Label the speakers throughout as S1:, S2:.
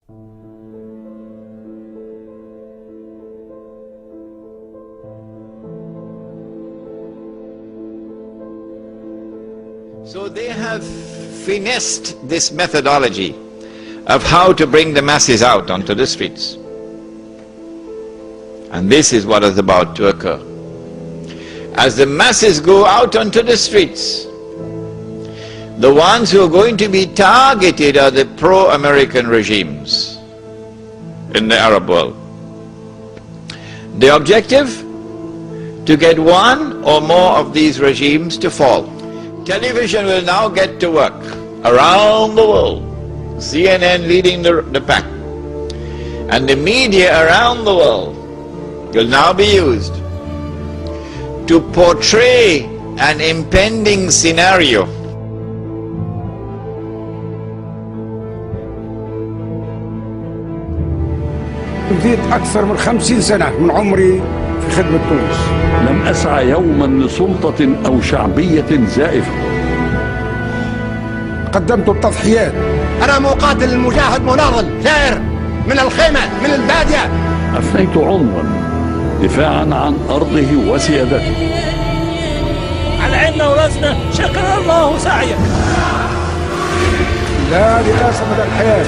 S1: So they have finessed this methodology of how to bring the masses out onto the streets. And this is what is about to occur. As the masses go out onto the streets, the ones who are going to be targeted are the pro-American regimes in the Arab world. The objective? To get one or more of these regimes to fall. Television will now get to work around the world, CNN leading the pack, and the media around the world will now be used to portray an impending scenario.
S2: بديت أكثر من 50 سنة من عمري في خدمة تونس.
S3: لم أسعى يوما لسلطة أو شعبية زائفة.
S2: قدمت التضحيات.
S4: أنا مقاتل مجاهد مناضل ثائر من الخيمة من البادية.
S3: أفنيت عمرا دفاعا عن أرضه وسيادته.
S5: على عيننا وراسنا، شكر الله سعيك.
S2: لا رئاسة مدى الحياة،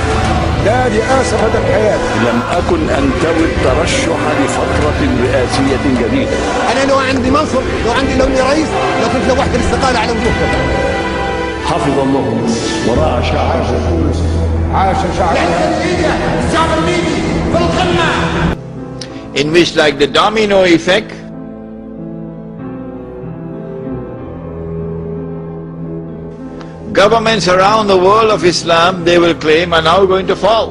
S2: لا رئاسة مدى الحياة.
S3: لم أكن أنتوي الترشح لفترة رئاسية جديدة.
S4: أنا لو عندي منصب، لو عندي رئيس، لكنت لو وحدة الاستقالة على وجوهكم.
S3: حفظ الله ورعى شعبه.
S2: عاش شعبه.
S4: الشعب الليبي في القمة.
S1: In which, like the domino effect, governments around the world of Islam, they will claim, are now going to fall.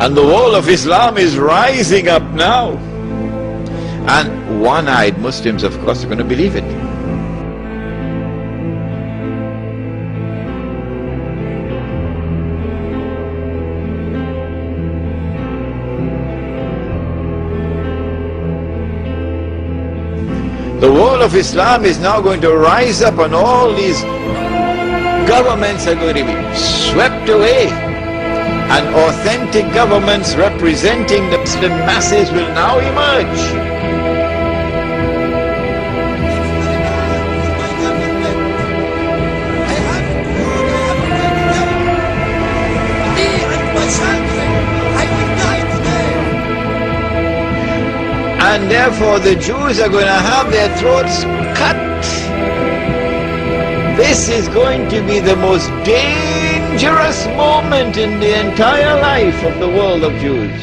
S1: And the world of Islam is rising up now. And one-eyed Muslims, of course, are going to believe it. The world of Islam is now going to rise up, and all these governments are going to be swept away, and authentic governments representing the Muslim masses will now emerge. And therefore the Jews are going to have their throats cut. This is going to be the most dangerous moment in the entire life of the world of Jews.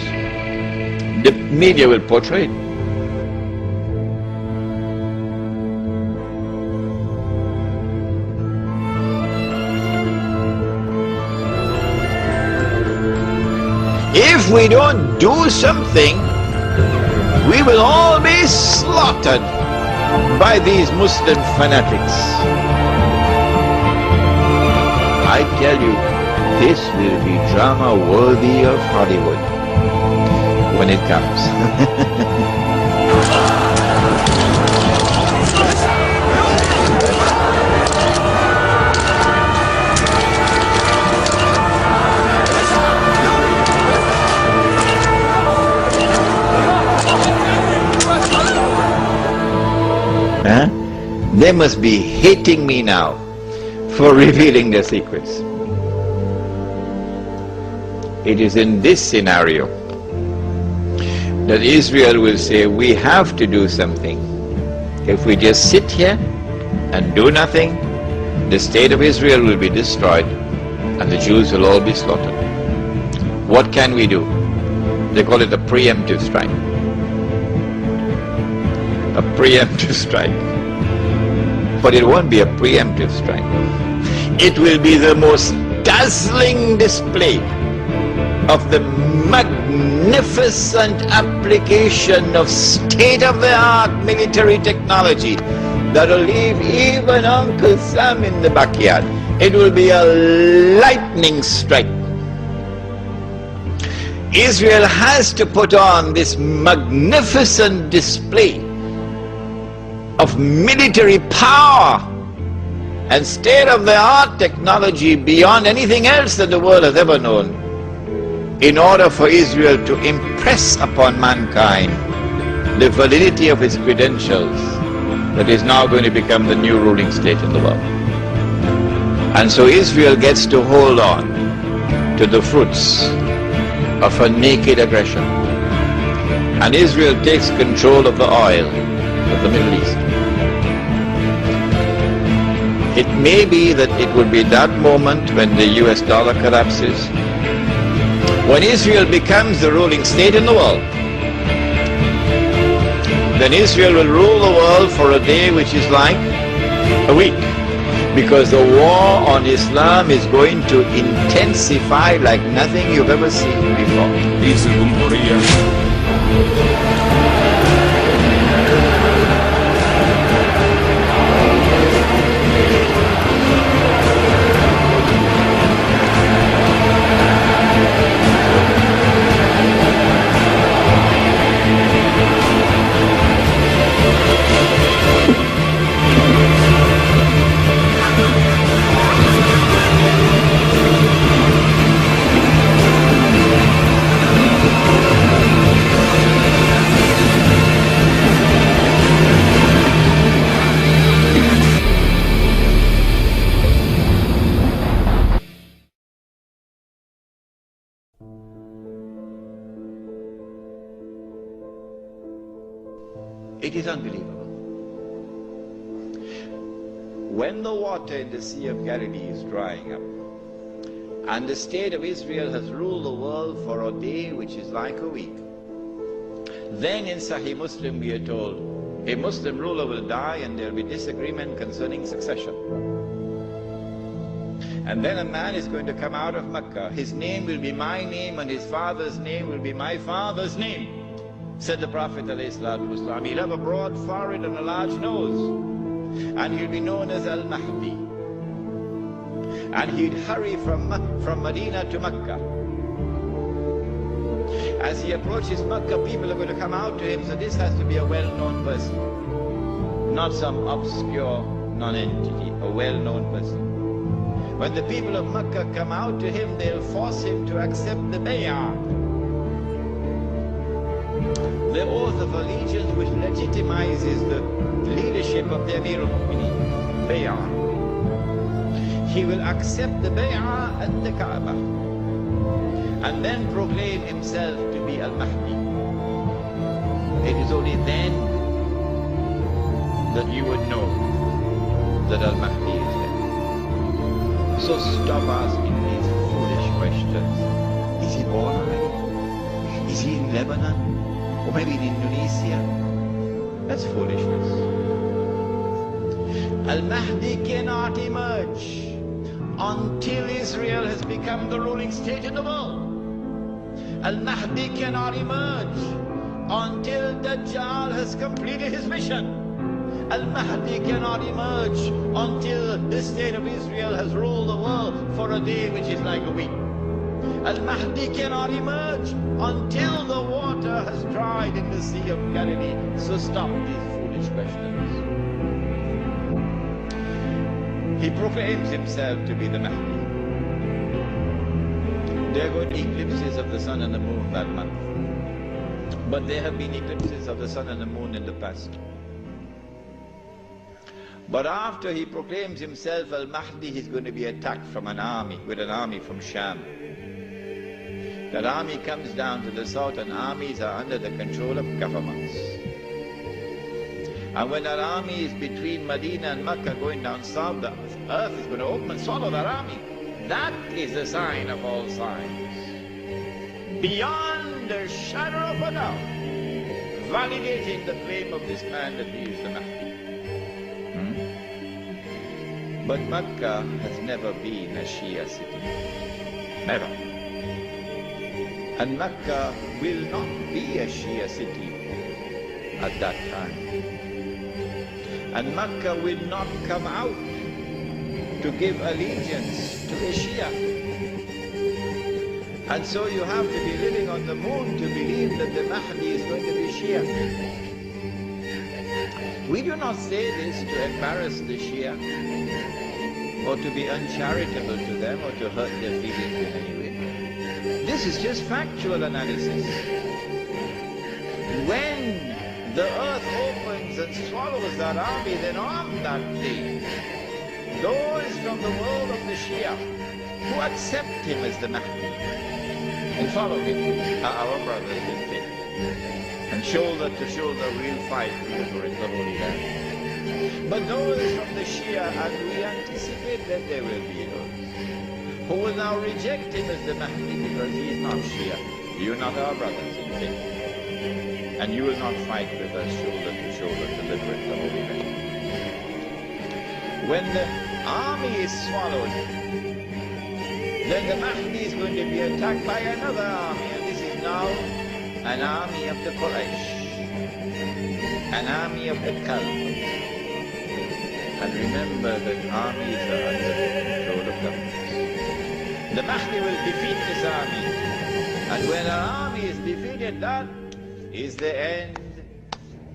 S1: The media will portray it. If we don't do something, we will all be slaughtered by these Muslim fanatics. I tell you, this will be drama worthy of Hollywood when it comes. They must be hating me now for revealing their secrets. It is in this scenario that Israel will say, we have to do something. If we just sit here and do nothing, the state of Israel will be destroyed and the Jews will all be slaughtered. What can we do? They call it a preemptive strike. A preemptive strike. But it won't be a preemptive strike. It will be the most dazzling display of the magnificent application of state-of-the-art military technology that will leave even Uncle Sam in the backyard. It will be a lightning strike. Israel has to put on this magnificent display of military power and state-of-the-art technology beyond anything else that the world has ever known. in order for Israel to impress upon mankind the validity of its credentials, that is now going to become the new ruling state in the world. And so Israel gets to hold on to the fruits of a naked aggression. And Israel takes control of the oil of the Middle East. It may be that it will be that moment when the US dollar collapses, when Israel becomes the ruling state in the world. Then Israel will rule the world for a day which is like a week, because the war on Islam is going to intensify like nothing you've ever seen before. It is unbelievable. When the water in the Sea of Galilee is drying up, and the state of Israel has ruled the world for a day which is like a week, then in Sahih Muslim we are told a Muslim ruler will die and there will be disagreement concerning succession. And then a man is going to come out of Mecca. His name will be my name and his father's name will be my father's name. Said the Prophet ﷺ, he'll have a broad forehead and a large nose, and he'll be known as Al-Mahdi. And he'd hurry from Medina to Mecca. As he approaches Mecca, people are going to come out to him, so this has to be a well-known person, not some obscure non-entity, a well-known person. When the people of Mecca come out to him, they'll force him to accept the bay'ah, the oath of allegiance which legitimizes the leadership of the Amir al-Mu'mineen, bay'ah. He will accept the bay'ah at the Kaaba and then proclaim himself to be Al-Mahdi. It is only then that you would know that Al-Mahdi is there. So stop asking these foolish questions. Is he born already? Is he in Lebanon? Or maybe in Indonesia? That's foolishness. Al-Mahdi cannot emerge until Israel has become the ruling state in the world. Al-Mahdi cannot emerge until Dajjal has completed his mission. Al-Mahdi cannot emerge until the state of Israel has ruled the world for a day which is like a week. Al-Mahdi cannot emerge until the water has dried in the Sea of Galilee. So stop these foolish questions. He proclaims himself to be the Mahdi. There are going to be eclipses of the sun and the moon that month. But there have been eclipses of the sun and the moon in the past. But after he proclaims himself Al-Mahdi, he's going to be attacked from an army, with an army from Sham. That army comes down to the south, and armies are under the control of governments. And when that army is between Medina and Mecca going down south, the earth is going to open and swallow that army. That is the sign of all signs. Beyond a shadow of a doubt, validating the claim of this man that he is the Mahdi. But Mecca has never been a Shia city. Never. And Mecca will not be a Shia city at that time. And Mecca will not come out to give allegiance to a Shia. And so you have to be living on the moon to believe that the Mahdi is going to be Shia. We do not say this to embarrass the Shia, or to be uncharitable to them, or to hurt their feelings in any way. This is just factual analysis. When the earth opens and swallows that army, then on that day, those from the world of the Shia who accept him as the Mahdi and follow him are our brothers in faith. And shoulder to shoulder we'll fight to liberate the Holy Land. But those from the Shia, and we anticipate that there will be those who will now reject him as the Mahdi because he is not Shia. You are not our brothers in faith. And you will not fight with us shoulder to shoulder to liberate the Holy Land. When the army is swallowed, then the Mahdi is going to be attacked by another army, and this is now an army of the Quraysh, an army of the Caliphate. And remember that armies are under the control of governments. The Mahdi will defeat this army, and when an army is defeated, that is the end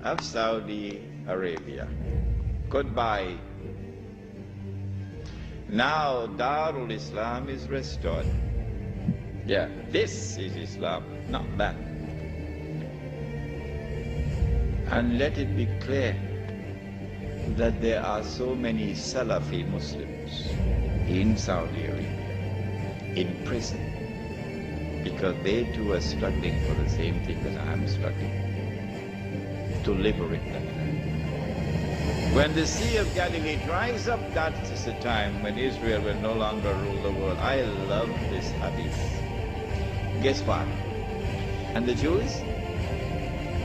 S1: of Saudi Arabia. Goodbye. Now Darul Islam is restored. Yeah, this is Islam, not that. And let it be clear that there are so many Salafi Muslims in Saudi Arabia, in prison, because they too are struggling for the same thing that I am struggling, to liberate that land. When the Sea of Galilee dries up, that is the time when Israel will no longer rule the world. I love this hadith. Guess what? And the Jews,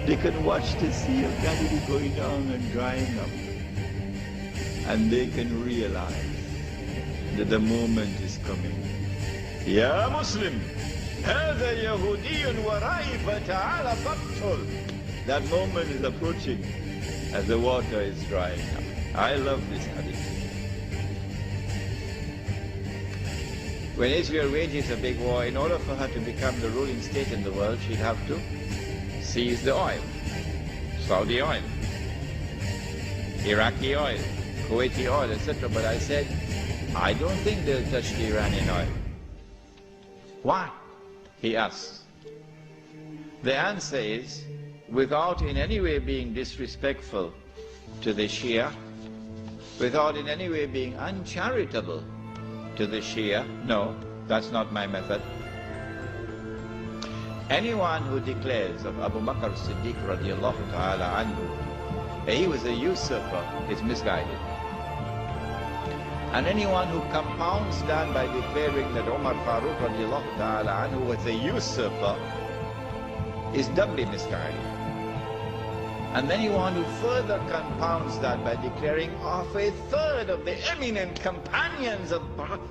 S1: they can watch the Sea of Galilee going down and drying up, and they can realize that the moment is coming. Ya Muslim! هذا يهودي ورائي فتعال فاقتل. That moment is approaching as the water is drying up. I love this hadith. When Israel wages a big war, in order for her to become the ruling state in the world, she'd have to seize the oil. Saudi oil, Iraqi oil, Kuwaiti oil, etc. But I said, I don't think they'll touch the Iranian oil. Why? He asks. The answer is, without in any way being disrespectful to the Shia, without in any way being uncharitable to the Shia, no, that's not my method. Anyone who declares of Abu Bakr as-Siddiq radiallahu ta'ala anhu that he was a usurper is misguided. And anyone who compounds that by declaring that Umar Farooq radiallahu ta'ala anhu was a usurper is doubly misguided. And anyone who further compounds that by declaring of a third of the eminent companions of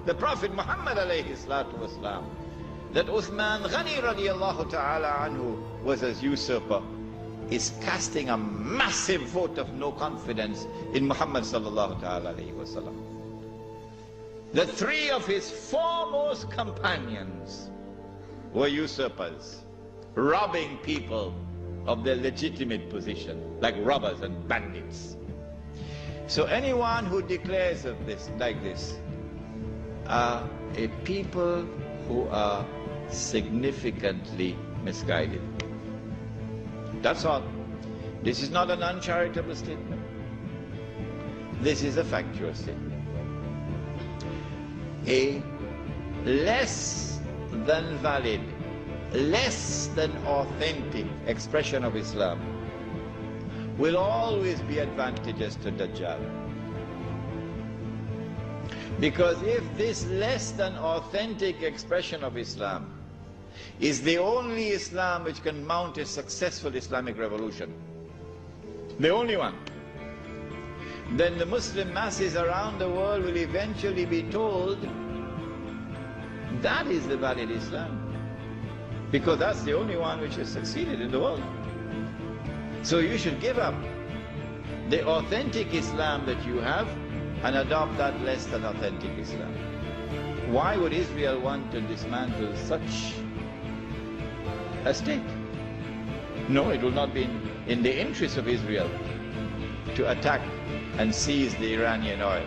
S1: the Prophet Muhammad alayhi salatu wasalam, that Uthman Ghani radiallahu ta'ala anhu was a usurper, is casting a massive vote of no confidence in Muhammad sallallahu ta'ala alayhi wasallam. The three of his foremost companions were usurpers, robbing people of their legitimate position, like robbers and bandits. So anyone who declares of this like this are a people who are significantly misguided. That's all. This is not an uncharitable statement. This is a factual statement. A less than valid, less than authentic expression of Islam will always be advantageous to Dajjal. Because if this less than authentic expression of Islam is the only Islam which can mount a successful Islamic revolution, the only one, then the Muslim masses around the world will eventually be told that is the valid Islam, because that's the only one which has succeeded in the world. So you should give up the authentic Islam that you have and adopt that less than authentic Islam. Why would Israel want to dismantle such a state? No, it will not be in the interest of Israel to attack and seize the Iranian oil.